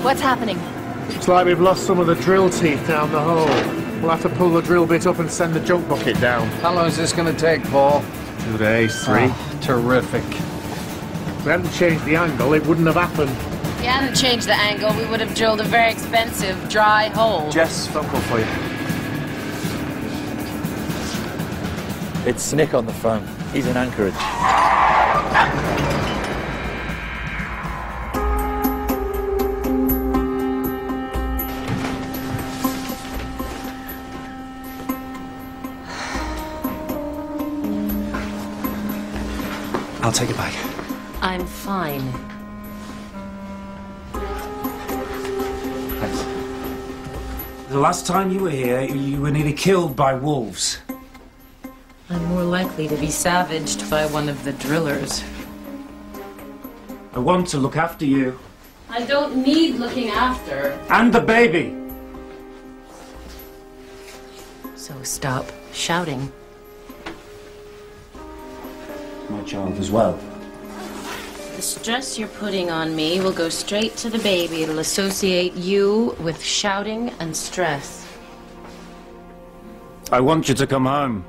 What's happening? Looks like we've lost some of the drill teeth down the hole. We'll have to pull the drill bit up and send the junk bucket down. How long is this going to take, Paul? 2 days, 3. Oh, terrific. If we hadn't changed the angle, it wouldn't have happened. If we hadn't changed the angle, we would have drilled a very expensive, dry hole. Jess, phone call for you. It's Nick on the phone. He's in Anchorage. I'll take it back. I'm fine. Thanks. The last time you were here, you were nearly killed by wolves. I'm more likely to be savaged by one of the drillers. I want to look after you. I don't need looking after. And the baby! So stop shouting. My child as well. The stress you're putting on me will go straight to the baby. It'll associate you with shouting and stress. I want you to come home.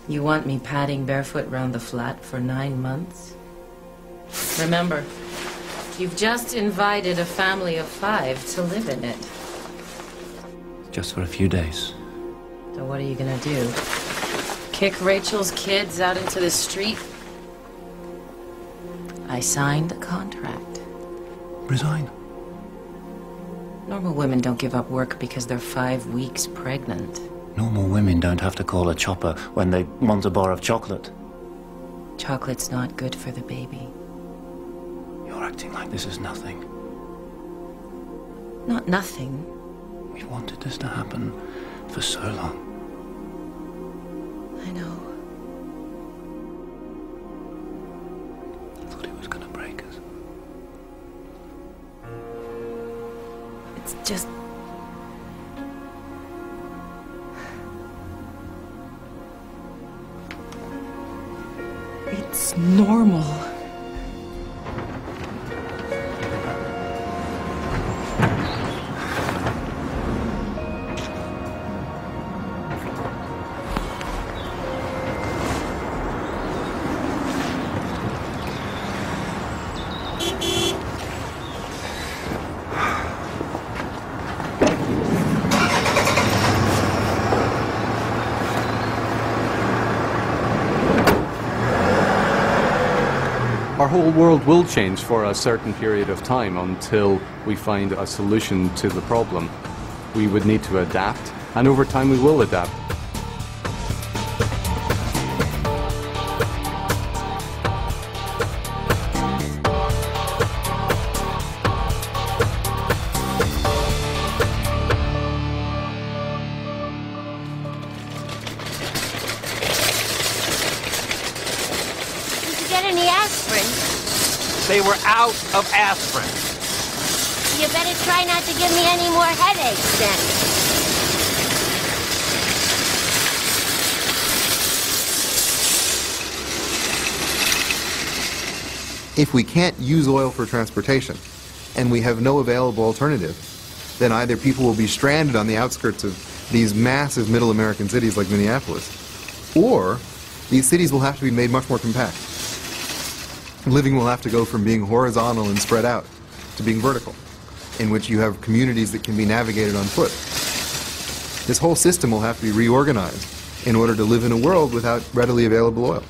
You want me padding barefoot round the flat for 9 months? Remember, you've just invited a family of 5 to live in it. Just for a few days. So what are you gonna do? Kick Rachel's kids out into the street? I signed the contract. Resign. Normal women don't give up work because they're 5 weeks pregnant. Normal women don't have to call a chopper when they want a bar of chocolate. Chocolate's not good for the baby. You're acting like this is nothing. Not nothing. We've wanted this to happen for so long. I know. I thought it was gonna break us. It's just... It's normal. Our whole world will change for a certain period of time until we find a solution to the problem. We would need to adapt, and over time we will adapt. They were out of aspirin. You better try not to give me any more headaches then. If we can't use oil for transportation, and we have no available alternative, then either people will be stranded on the outskirts of these massive middle American cities like Minneapolis, or these cities will have to be made much more compact. Living will have to go from being horizontal and spread out to being vertical, in which you have communities that can be navigated on foot. This whole system will have to be reorganized in order to live in a world without readily available oil.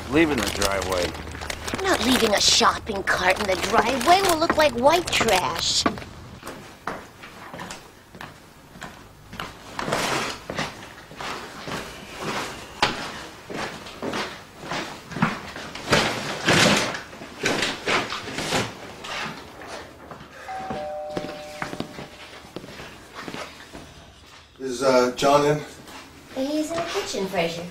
Leaving the driveway. I'm not leaving a shopping cart in the driveway. Will look like white trash. Is John in? He's in the kitchen, Fraser.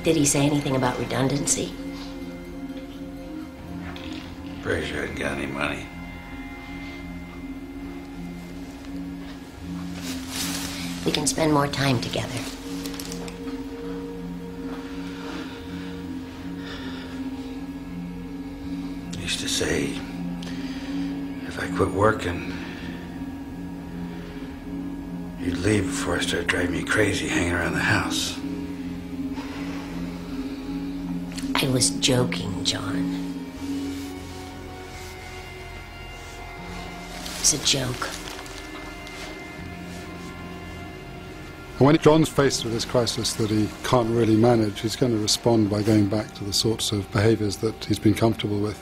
Did he say anything about redundancy? Pretty sure I ain't got any money. We can spend more time together. I used to say, if I quit working, you'd leave before I started driving me crazy hanging around the house. I was joking, John. It was a joke. And when John's faced with this crisis that he can't really manage, he's going to respond by going back to the sorts of behaviours that he's been comfortable with.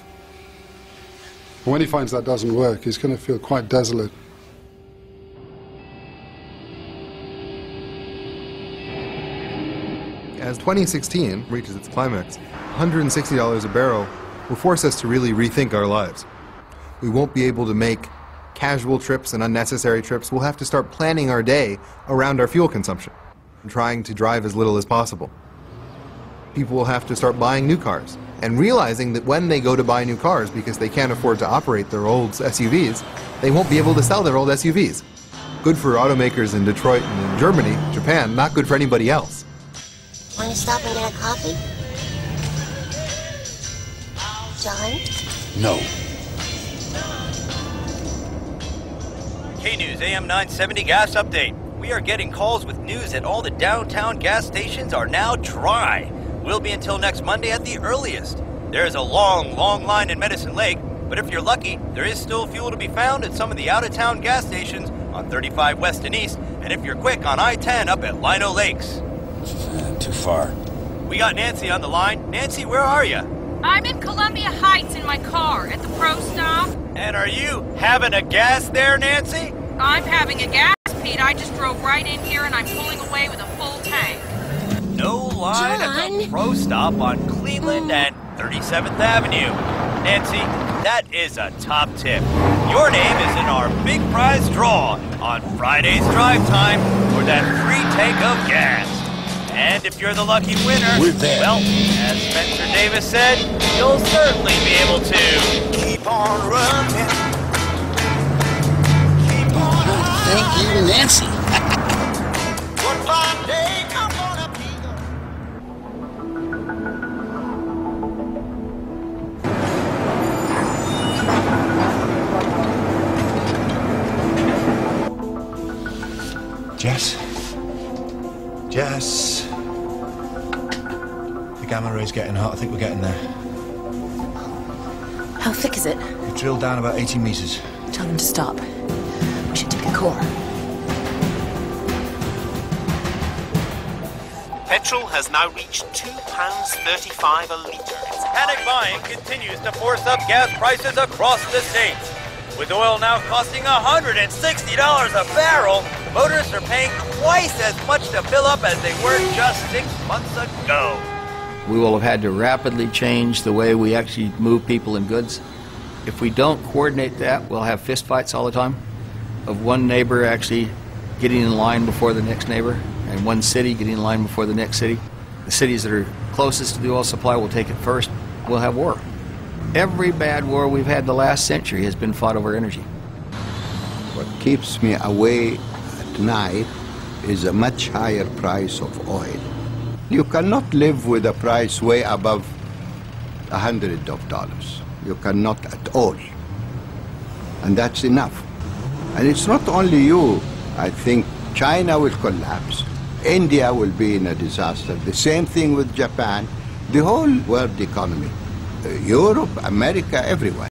And when he finds that doesn't work, he's going to feel quite desolate. As 2016 reaches its climax, $160 a barrel will force us to really rethink our lives. We won't be able to make casual trips and unnecessary trips. We'll have to start planning our day around our fuel consumption and trying to drive as little as possible. People will have to start buying new cars and realizing that when they go to buy new cars because they can't afford to operate their old SUVs, they won't be able to sell their old SUVs. Good for automakers in Detroit and in Germany, Japan, not good for anybody else. Want to stop and get a coffee? John? No. K-News AM 970 gas update. We are getting calls with news that all the downtown gas stations are now dry. Will be until next Monday at the earliest. There is a long line in Medicine Lake, but if you're lucky, there is still fuel to be found at some of the out-of-town gas stations on 35 West and East, and if you're quick on I-10 up at Lino Lakes. Too far. We got Nancy on the line. Nancy, where are you? I'm in Columbia Heights in my car at the Pro Stop. And are you having a gas there, Nancy? I'm having a gas, Pete. I just drove right in here and I'm pulling away with a full tank. No line at the Pro Stop on Cleveland and 37th Avenue. Nancy, that is a top tip. Your name is in our big prize draw on Friday's drive time for that free tank of gas. And if you're the lucky winner, well, as Spencer Davis said, you'll certainly be able to keep on running. Keep on running. Thank you, Nancy. One fine day, I'm gonna be Jess? Jess? The gamma ray's getting hot. I think we're getting there. How thick is it? We've drilled down about 80 meters. Tell them to stop. We should take a core. Petrol has now reached £2.35 a litre. Panic buying continues to force up gas prices across the states. With oil now costing $160 a barrel, motorists are paying twice as much to fill up as they were just 6 months ago. We will have had to rapidly change the way we actually move people and goods. If we don't coordinate that, we'll have fistfights all the time of one neighbor actually getting in line before the next neighbor and one city getting in line before the next city. The cities that are closest to the oil supply will take it first. We'll have war. Every bad war we've had the last century has been fought over energy. What keeps me away at night is a much higher price of oil. You cannot live with a price way above $100. You cannot at all. And that's enough. And it's not only you. I think China will collapse. India will be in a disaster. The same thing with Japan. The whole world economy. Europe, America, everywhere.